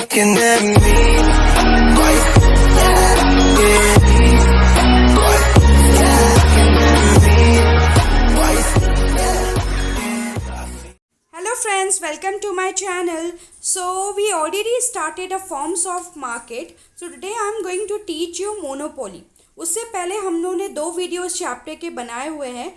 looking at me? Why you Hello friends, welcome to my channel. So we already started a forms of market. So today I am going to teach you monopoly. उससे पहले हम लोगों ने 2 videos chapter के बनाए हुए हैं,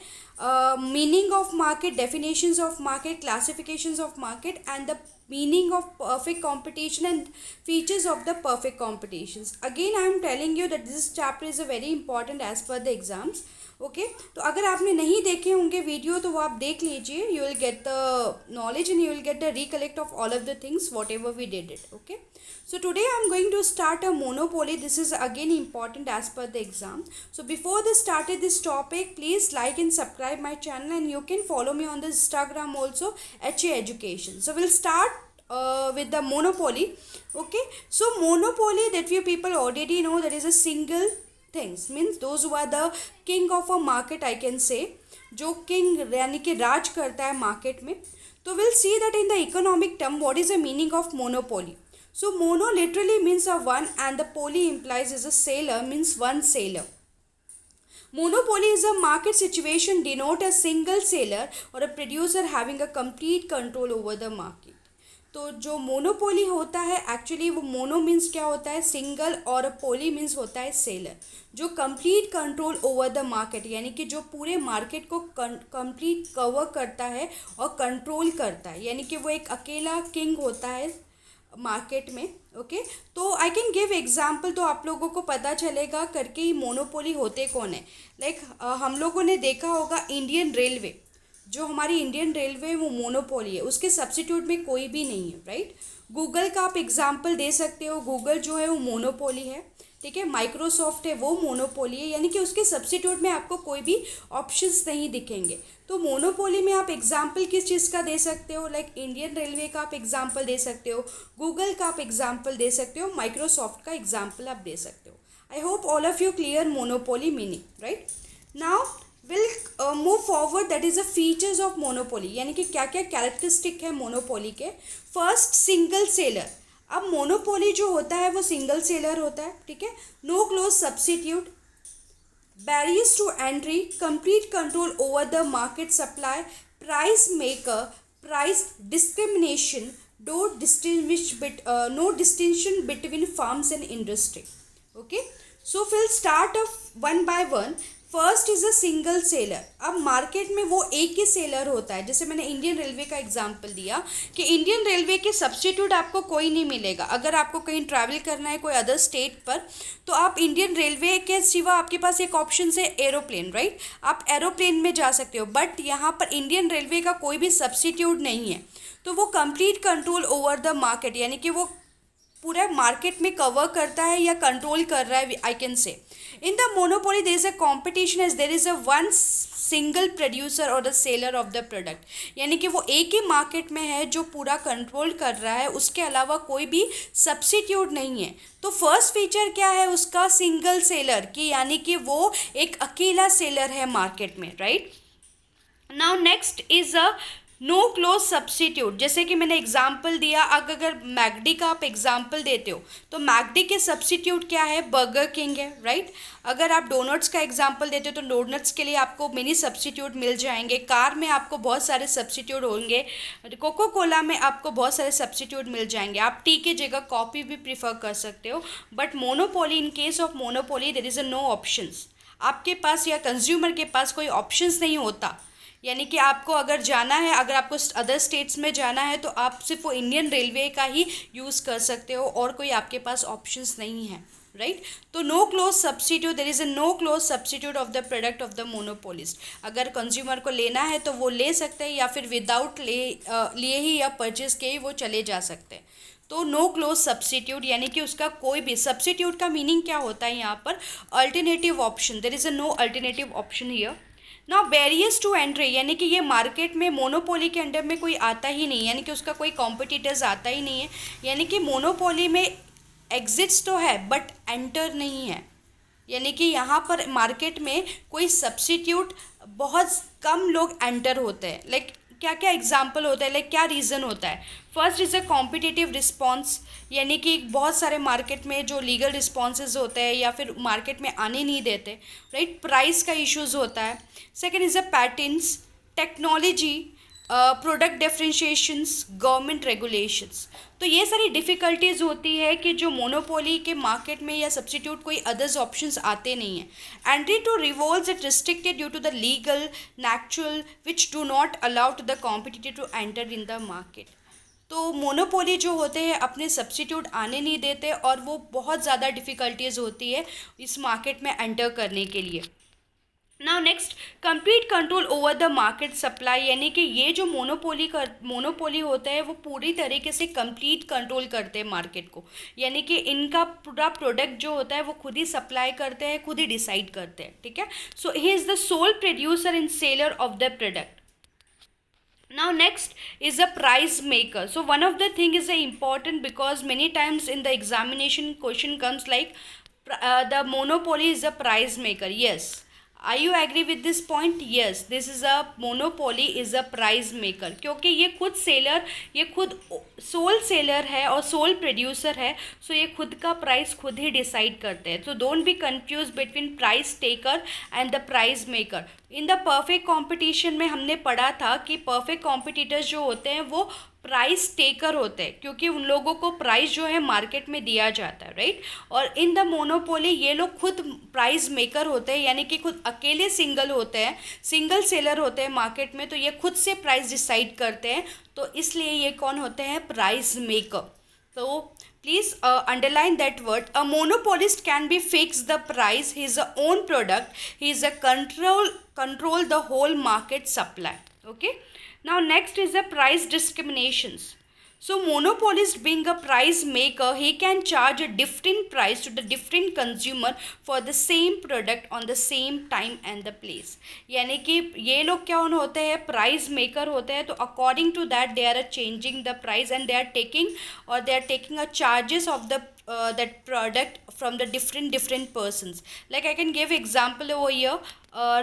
meaning of market, definitions of market, classifications of market and the meaning of perfect competition and features of the perfect competitions. Again I am telling you that this chapter is a very important as per the exams. Okay तो अगर आपने नहीं देखे होंगे video तो वो आप देख लीजिए. You will get the knowledge and you will get the recollect of all of the things what ever we did it. Okay so today I am going to start a monopoly. This is again important as per the exam. So before this started this topic, please like and subscribe my channel, and you can follow me on the Instagram also, HA Education. So we'll start with the monopoly. Okay, so monopoly that few people already know, that is a single things, means those who are the king of a market, I can say, जो king यानी कि राज करता है market में. तो we'll see that in the economic term what is the meaning of monopoly. So mono literally means a one, and the poly implies is a seller, means one seller. Monopoly is a market situation denote a single seller or a producer having a complete control over the market. तो जो monopoly होता है actually वो mono means क्या होता है, single, और पोली means होता है सेलर, जो complete control over the market, यानी कि जो पूरे मार्केट को कंप्लीट कवर करता है और कंट्रोल करता है, यानी कि वो एक अकेला किंग होता है मार्केट में. ओके तो आई कैन गिव एग्जाम्पल, तो आप लोगों को पता चलेगा करके ही मोनोपोली होते कौन है. लाइक हम लोगों ने देखा होगा इंडियन रेलवे, जो हमारी इंडियन रेलवे वो मोनोपोली है, उसके सब्स्टिट्यूट में कोई भी नहीं है, राइट. गूगल का आप एग्जाम्पल दे सकते हो, गूगल जो है वो मोनोपोली है, ठीक है. माइक्रोसॉफ्ट है वो मोनोपोली है, यानी कि उसके सब्स्टिट्यूट में आपको कोई भी ऑप्शंस नहीं दिखेंगे. तो मोनोपोली में आप एग्जाम्पल किस चीज़ का दे सकते हो, लाइक इंडियन रेलवे का आप एग्जाम्पल दे सकते हो, गूगल का आप एग्जाम्पल दे सकते हो, माइक्रोसॉफ्ट का एग्जाम्पल आप दे सकते हो. I hope all of you clear monopoly meaning, right. Now will move forward, that is the features of monopoly, यानी कि क्या क्या कैरेक्टरिस्टिक है मोनोपोली के. First, single seller. अब मोनोपोली जो होता है वो सिंगल सेलर होता है, ठीक है. No close substitute, barriers to entry, complete control over the market supply, price maker, price discrimination, no distinction between firms and industry. Okay so फिर start off one by one. First is a single seller. अब market में वो एक ही seller होता है, जैसे मैंने Indian railway का एग्जांपल दिया कि इंडियन रेलवे के सब्स्टिट्यूट आपको कोई नहीं मिलेगा. अगर आपको कहीं ट्रैवल करना है कोई अदर स्टेट पर, तो आप इंडियन रेलवे के सिवा आपके पास एक ऑप्शन है एरोप्लेन, राइट. आप एरोप्लेन में जा सकते हो, बट यहाँ पर इंडियन रेलवे का कोई भी सब्स्टिट्यूट नहीं है. तो वो complete control over the market, यानी कि वो पूरा मार्केट में कवर करता है या कंट्रोल कर रहा है, I can say. In the monopoly there is a competition as there is a one single producer और the seller of the product, यानी कि वो एक ही मार्केट में है जो पूरा कंट्रोल कर रहा है, उसके अलावा कोई भी सब्स्टिट्यूट नहीं है. तो फर्स्ट फीचर क्या है उसका, सिंगल सेलर की, यानी कि वो एक अकेला सेलर है मार्केट में, right. Now next is a no close substitute. जैसे कि मैंने एग्जाम्पल दिया, अगर मैकडी का आप एग्जाम्पल देते हो तो मैकडी के सब्स्टिट्यूट क्या है, बर्गर किंग है, राइट. अगर आप डोनट्स का एग्जाम्पल देते हो तो डोनट्स के लिए आपको मिनी सब्स्टिट्यूट मिल जाएंगे, कार में आपको बहुत सारे सब्स्टिट्यूट होंगे, कोको कोला में आपको बहुत सारे सब्स्टिट्यूट मिल जाएंगे. आप टी के जगह कॉफ़ी भी प्रीफर कर सकते हो. But monopoly, in case of monopoly there is a no options. आपके पास या कंज्यूमर के पास कोई ऑप्शंस नहीं होता, यानी कि आपको अगर जाना है, अगर आपको अदर स्टेट्स में जाना है तो आप सिर्फ वो इंडियन रेलवे का ही यूज़ कर सकते हो, और कोई आपके पास ऑप्शंस नहीं है, राइट. तो no close substitute, there is a no close substitute of the product of the monopolist. अगर कंज्यूमर को लेना है तो वो ले सकते हैं, या फिर विदाउट लिए ही या परचेज के ही वो चले जा सकते हैं. तो नो क्लोज सब्स्टिट्यूट, यानी कि उसका कोई भी सब्स्टिट्यूट का मीनिंग क्या होता है यहाँ पर, alternative option. There is a no alternative option here. Now barriers to entry, यानी कि ये मार्केट में मोनोपोली के अंडर में कोई आता ही नहीं, यानी कि उसका कोई कॉम्पिटिटर्स आता ही नहीं है. यानी कि मोनोपोली में एग्जिट्स तो है बट एंटर नहीं है, यानी कि यहाँ पर मार्केट में कोई सब्स्टिट्यूट बहुत कम लोग एंटर होते हैं. लाइक क्या क्या एग्जाम्पल होता है, लाइक क्या रीज़न होता है। First is a competitive response, यानी कि बहुत सारे मार्केट में जो लीगल रिस्पॉन्सेज होते हैं या फिर मार्केट में आने नहीं देते, राइट। प्राइस का इश्यूज़ होता है। Second is a patents, technology, product differentiations, government regulations. तो ये सारी डिफ़िकल्टीज़ होती है कि जो मोनोपोली के मार्केट में या सब्स्टिट्यूट कोई अदर्स ऑप्शंस आते नहीं हैं। Entry to revolves it restricted due to the legal natural which do not allow to the competitor to enter in the market. तो मोनोपोली जो होते हैं अपने सब्स्टिट्यूट आने नहीं देते और वो बहुत ज़्यादा डिफ़िकल्टीज़ होती है इस मार्केट में एंटर करने के लिए। Now next, complete control over the market supply, यानी कि ये जो मोनोपोली होता है वो पूरी तरीके से कंप्लीट कंट्रोल करते हैं मार्केट को, यानी कि इनका पूरा प्रोडक्ट जो होता है वो खुद ही सप्लाई करते हैं, खुद ही डिसाइड करते हैं, ठीक है। So he is the sole producer and seller of the product. Now next is a price maker. So one of the thing is important because many times in the examination question comes like the monopoly is a price maker. Yes. Are you agree with this point? Yes, this is a monopoly is a price maker, क्योंकि ये खुद seller, ये खुद soul seller है और soul producer है, सो ये खुद का प्राइस खुद ही डिसाइड करते हैं। तो don't be confuse between price taker and the price maker. In the perfect competition में हमने पढ़ा था कि परफेक्ट कॉम्पिटिटर्स जो होते हैं वो प्राइस टेकर होते हैं, क्योंकि उन लोगों को प्राइस जो है मार्केट में दिया जाता है, राइट। और इन द मोनोपोली ये लोग खुद प्राइस मेकर होते हैं, यानी कि खुद अकेले सिंगल होते हैं, सिंगल सेलर होते हैं मार्केट में, तो ये खुद से प्राइस डिसाइड करते हैं, तो इसलिए ये कौन होते हैं, प्राइस मेकर। तो please underline that word. A monopolist can be fix the price, he is a own product, he is a control the whole market supply. Okay, now next is the price discriminations. So monopolist being a price maker, he can charge a different price to the different consumer for the same product on the same time and the place. यानी कि ये लोग क्या होते हैं, price maker होते हैं, तो according to that they are changing the price and they are taking a charges of the that product from the different persons. Like I can give example over here,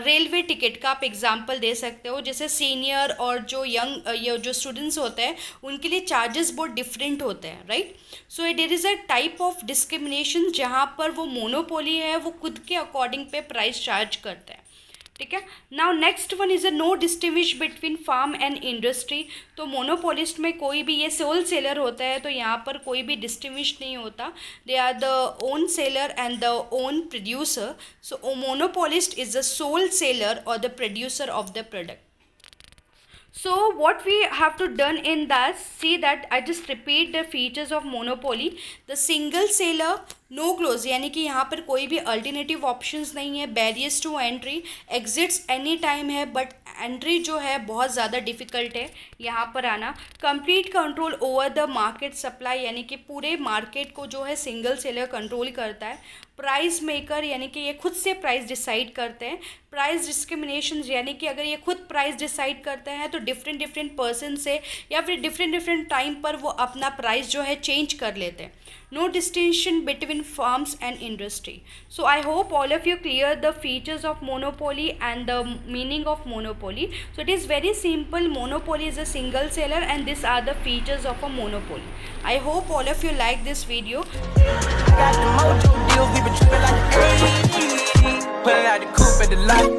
railway ticket का आप example दे सकते हो, जैसे senior और जो young जो students होते हैं उनके लिए चार्जेस बहुत डिफरेंट होते हैं, right. So there is a type of discrimination जहाँ पर वो मोनोपोली है वो खुद के अकॉर्डिंग पे प्राइस चार्ज करते हैं, ठीक है। Now next one is a no distinguish between farm and industry. तो मोनोपोलिस्ट में कोई भी, ये सोल सेलर होता है तो यहाँ पर कोई भी डिस्टिंग्विश नहीं होता, they are the own seller and the own producer. So monopolist is the sole seller और the producer of the product. So what we have to done in that, see that I just repeat the features of monopoly. The single seller, no close, यानी कि यहाँ पर कोई भी alternative options नहीं है, barriers to entry, exits any time है but entry जो है बहुत ज़्यादा डिफ़िकल्ट है यहाँ पर आना। Complete control over the market supply, यानी कि पूरे मार्केट को जो है सिंगल सेलर कंट्रोल करता है। प्राइस मेकर, यानी कि ये खुद से प्राइस डिसाइड करते हैं। प्राइस डिस्क्रिमिनेशन, यानी कि अगर ये खुद प्राइस डिसाइड करते हैं तो डिफरेंट पर्सन से या फिर डिफरेंट टाइम पर वो अपना प्राइस जो है चेंज कर लेते हैं। No distinction between firms and industry. So I hope all of you clear the features of monopoly and the meaning of monopoly. So it is very simple. Monopoly is a single seller and these are the features of a monopoly. I hope all of you like this video. Got the mojo deals, we been tripping like the 80s. Pulling out the coupe at the lot.